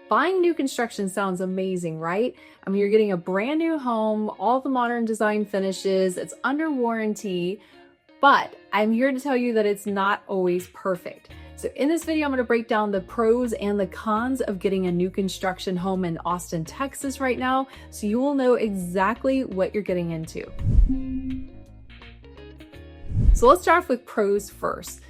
Buying new construction sounds amazing, right? I mean, you're getting a brand new home, all the modern design finishes, it's under warranty, but I'm here to tell you that it's not always perfect. So in this video, I'm going to break down the pros and the cons of getting a new construction home in Austin, Texas right now, so you will know exactly what you're getting into. So let's start off with pros first.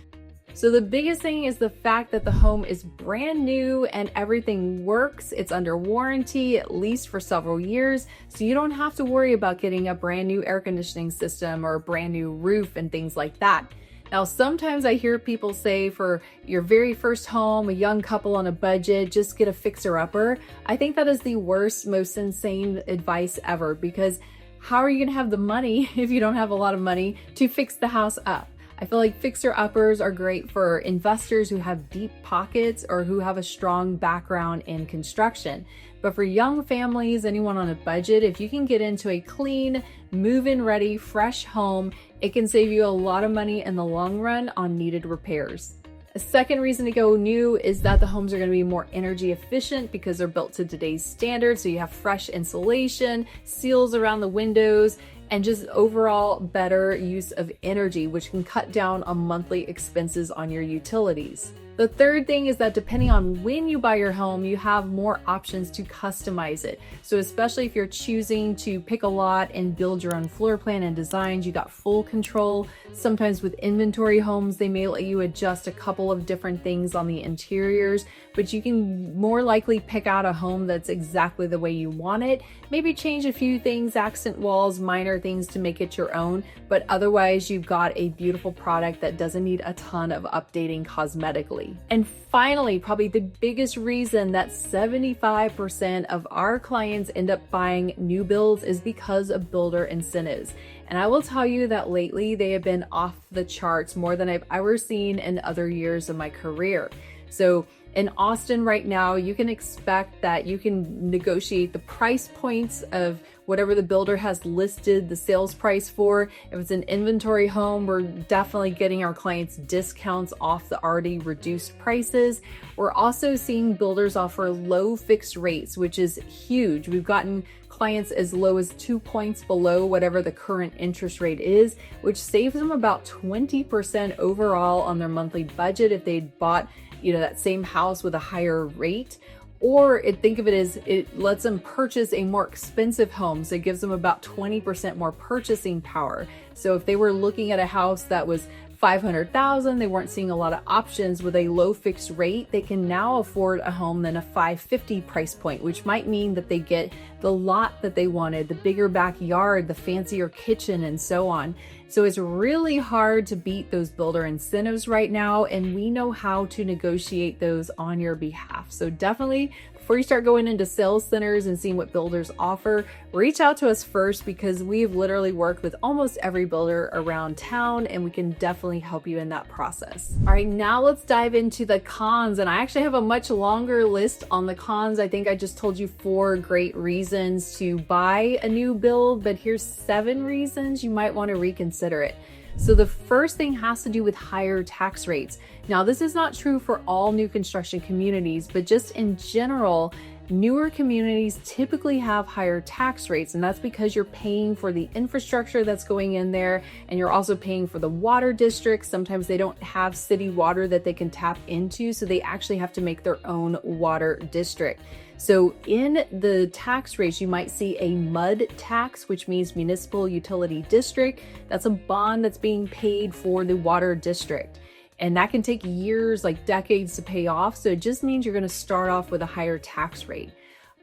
So the biggest thing is the fact that the home is brand new and everything works. It's under warranty, at least for several years. So you don't have to worry about getting a brand new air conditioning system or a brand new roof and things like that. Now, sometimes I hear people say for your very first home, a young couple on a budget, just get a fixer-upper. I think that is the worst, most insane advice ever, because how are you gonna have the money if you don't have a lot of money to fix the house up? I feel like fixer-uppers are great for investors who have deep pockets or who have a strong background in construction. But for young families, anyone on a budget, if you can get into a clean, move-in ready, fresh home, it can save you a lot of money in the long run on needed repairs. A second reason to go new is that the homes are going to be more energy efficient because they're built to today's standards. So you have fresh insulation, seals around the windows, and just overall better use of energy, which can cut down on monthly expenses on your utilities. The third thing is that depending on when you buy your home, you have more options to customize it. So especially if you're choosing to pick a lot and build your own floor plan and designs, you got full control. Sometimes with inventory homes, they may let you adjust a couple of different things on the interiors, but you can more likely pick out a home that's exactly the way you want it. Maybe change a few things, accent walls, minor things to make it your own, but otherwise you've got a beautiful product that doesn't need a ton of updating cosmetically. And finally, probably the biggest reason that 75% of our clients end up buying new builds is because of builder incentives. And I will tell you that lately they have been off the charts more than I've ever seen in other years of my career. So in Austin right now, you can expect that you can negotiate the price points of whatever the builder has listed the sales price for. If it's an inventory home, we're definitely getting our clients discounts off the already reduced prices. We're also seeing builders offer low fixed rates, which is huge. We've gotten clients as low as 2 points below whatever the current interest rate is, which saves them about 20% overall on their monthly budget if they'd bought that same house with a higher rate. Or think of it as it lets them purchase a more expensive home. So it gives them about 20% more purchasing power. So if they were looking at a house that was $500,000, they weren't seeing a lot of options with a low fixed rate, they can now afford a home than a $550 price point, which might mean that they get the lot that they wanted, the bigger backyard, the fancier kitchen, and so on. So it's really hard to beat those builder incentives right now, and we know how to negotiate those on your behalf. So definitely, before you start going into sales centers and seeing what builders offer, reach out to us first, because we've literally worked with almost every builder around town, and we can definitely help you in that process. All right, now let's dive into the cons. And I actually have a much longer list on the cons. I think I just told you 4 great reasons to buy a new build, but here's 7 reasons you might want to reconsider it. So the first thing has to do with higher tax rates. Now, this is not true for all new construction communities, but just in general, newer communities typically have higher tax rates, and that's because you're paying for the infrastructure that's going in there, and you're also paying for the water districts. Sometimes they don't have city water that they can tap into, so they actually have to make their own water district. So in the tax rates, you might see a MUD tax, which means municipal utility district. That's a bond that's being paid for the water district. And that can take years, like decades, to pay off. So it just means you're going to start off with a higher tax rate.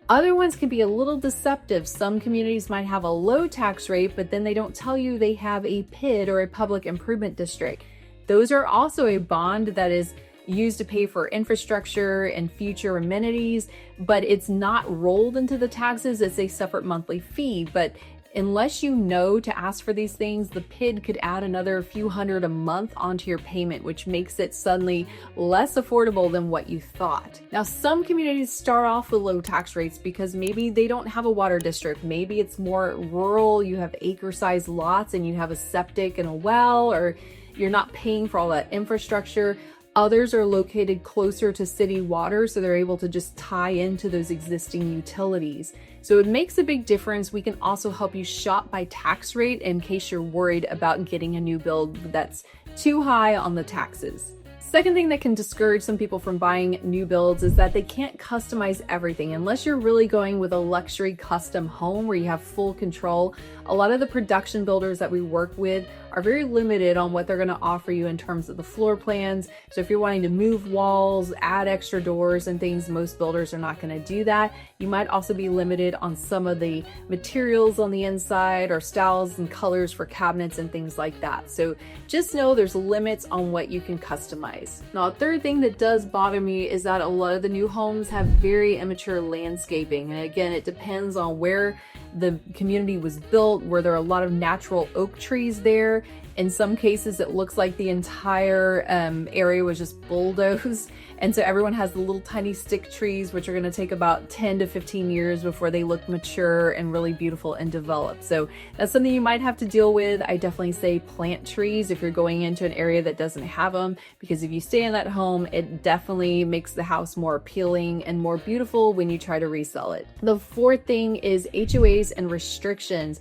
Other ones can be a little deceptive. Some communities might have a low tax rate, but then they don't tell you they have a PID or a public improvement district. Those are also a bond that is used to pay for infrastructure and future amenities, but it's not rolled into the taxes. It's a separate monthly fee. But unless you know to ask for these things, the PID could add another few hundred a month onto your payment, which makes it suddenly less affordable than what you thought. Now, some communities start off with low tax rates because maybe they don't have a water district. Maybe it's more rural, you have acre-sized lots and you have a septic and a well, or you're not paying for all that infrastructure. Others are located closer to city water, so they're able to just tie into those existing utilities. So it makes a big difference. We can also help you shop by tax rate in case you're worried about getting a new build that's too high on the taxes. Second thing that can discourage some people from buying new builds is that they can't customize everything. Unless you're really going with a luxury custom home where you have full control, a lot of the production builders that we work with are very limited on what they're going to offer you in terms of the floor plans. So if you're wanting to move walls, add extra doors and things, most builders are not going to do that. You might also be limited on some of the materials on the inside or styles and colors for cabinets and things like that. So just know there's limits on what you can customize. Now, a third thing that does bother me is that a lot of the new homes have very immature landscaping. And again, it depends on where the community was built. Were there a lot of natural oak trees there? In some cases, it looks like the entire area was just bulldozed. And so everyone has the little tiny stick trees, which are going to take about 10 to 15 years before they look mature and really beautiful and developed. So that's something you might have to deal with. I definitely say plant trees if you're going into an area that doesn't have them, because if you stay in that home, it definitely makes the house more appealing and more beautiful when you try to resell it. The fourth thing is HOAs and restrictions.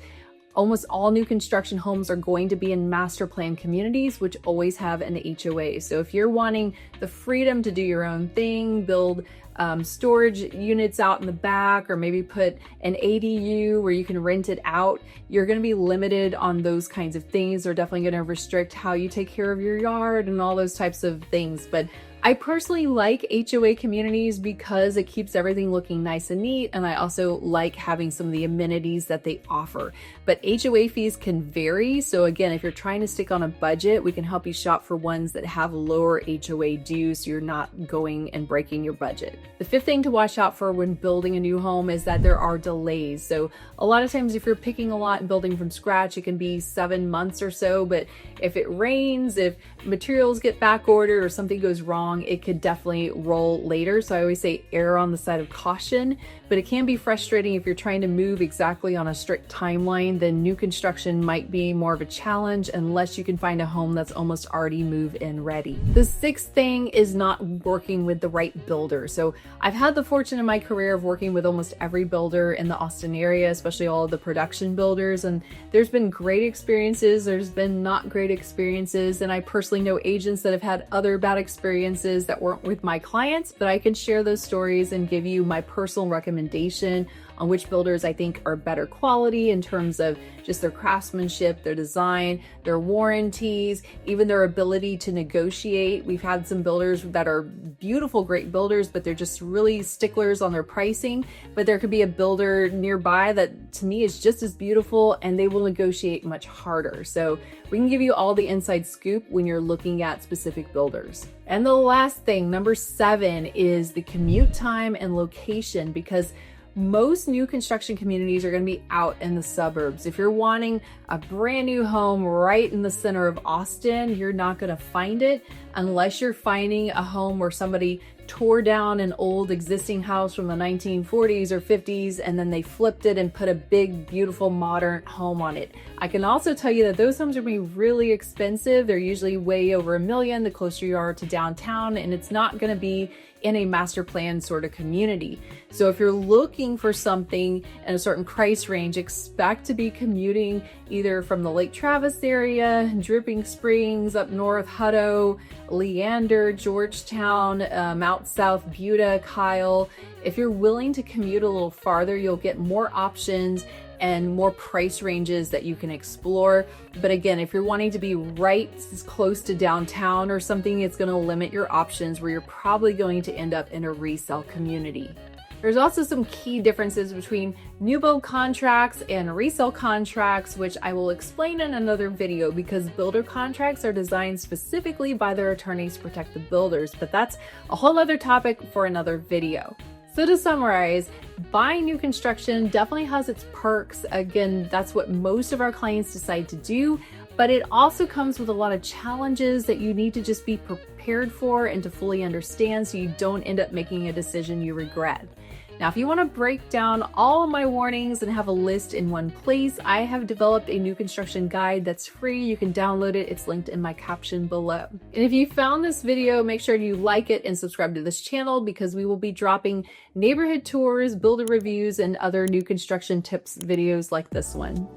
Almost all new construction homes are going to be in master plan communities, which always have an HOA. So if you're wanting the freedom to do your own thing, build storage units out in the back, or maybe put an ADU where you can rent it out, you're going to be limited on those kinds of things. They're definitely going to restrict how you take care of your yard and all those types of things. But I personally like HOA communities because it keeps everything looking nice and neat, and I also like having some of the amenities that they offer. But HOA fees can vary, so again, if you're trying to stick on a budget, we can help you shop for ones that have lower HOA dues so you're not going and breaking your budget. The fifth thing to watch out for when building a new home is that there are delays. So a lot of times if you're picking a lot and building from scratch, it can be 7 months or so, but if it rains, if materials get back ordered or something goes wrong, it could definitely roll later. So I always say err on the side of caution, but it can be frustrating if you're trying to move exactly on a strict timeline. Then new construction might be more of a challenge unless you can find a home that's almost already move-in ready. The sixth thing is not working with the right builder. So I've had the fortune in my career of working with almost every builder in the Austin area, especially all of the production builders, and there's been great experiences, there's been not great experiences, and I personally know agents that have had other bad experiences that weren't with my clients, but I can share those stories and give you my personal recommendation on which builders I think are better quality in terms of just their craftsmanship, their design, their warranties, even their ability to negotiate. We've had some builders that are beautiful, great builders, but they're just really sticklers on their pricing. But there could be a builder nearby that to me is just as beautiful and they will negotiate much harder. So we can give you all the inside scoop when you're looking at specific builders. And the last thing, number 7, is the commute time and location, because most new construction communities are going to be out in the suburbs. If you're wanting a brand new home right in the center of Austin, you're not going to find it unless you're finding a home where somebody tore down an old existing house from the 1940s or 50s and then they flipped it and put a big, beautiful, modern home on it. I can also tell you that those homes are going to be really expensive. They're usually way over $1 million the closer you are to downtown, and it's not going to be in a master plan sort of community. So if you're looking for something in a certain price range, expect to be commuting either from the Lake Travis area, Dripping Springs, up north, Hutto, Leander, Georgetown, out south, Buda, Kyle. If you're willing to commute a little farther, you'll get more options and more price ranges that you can explore. But again, if you're wanting to be right close to downtown or something, it's going to limit your options where you're probably going to end up in a resale community. There's also some key differences between new build contracts and resale contracts, which I will explain in another video, because builder contracts are designed specifically by their attorneys to protect the builders, but that's a whole other topic for another video. So to summarize, buying new construction definitely has its perks. Again, that's what most of our clients decide to do, but it also comes with a lot of challenges that you need to just be prepared for and to fully understand so you don't end up making a decision you regret. Now, if you want to break down all of my warnings and have a list in one place, I have developed a new construction guide that's free. You can download it. It's linked in my caption below. And if you found this video, make sure you like it and subscribe to this channel because we will be dropping neighborhood tours, builder reviews, and other new construction tips videos like this one.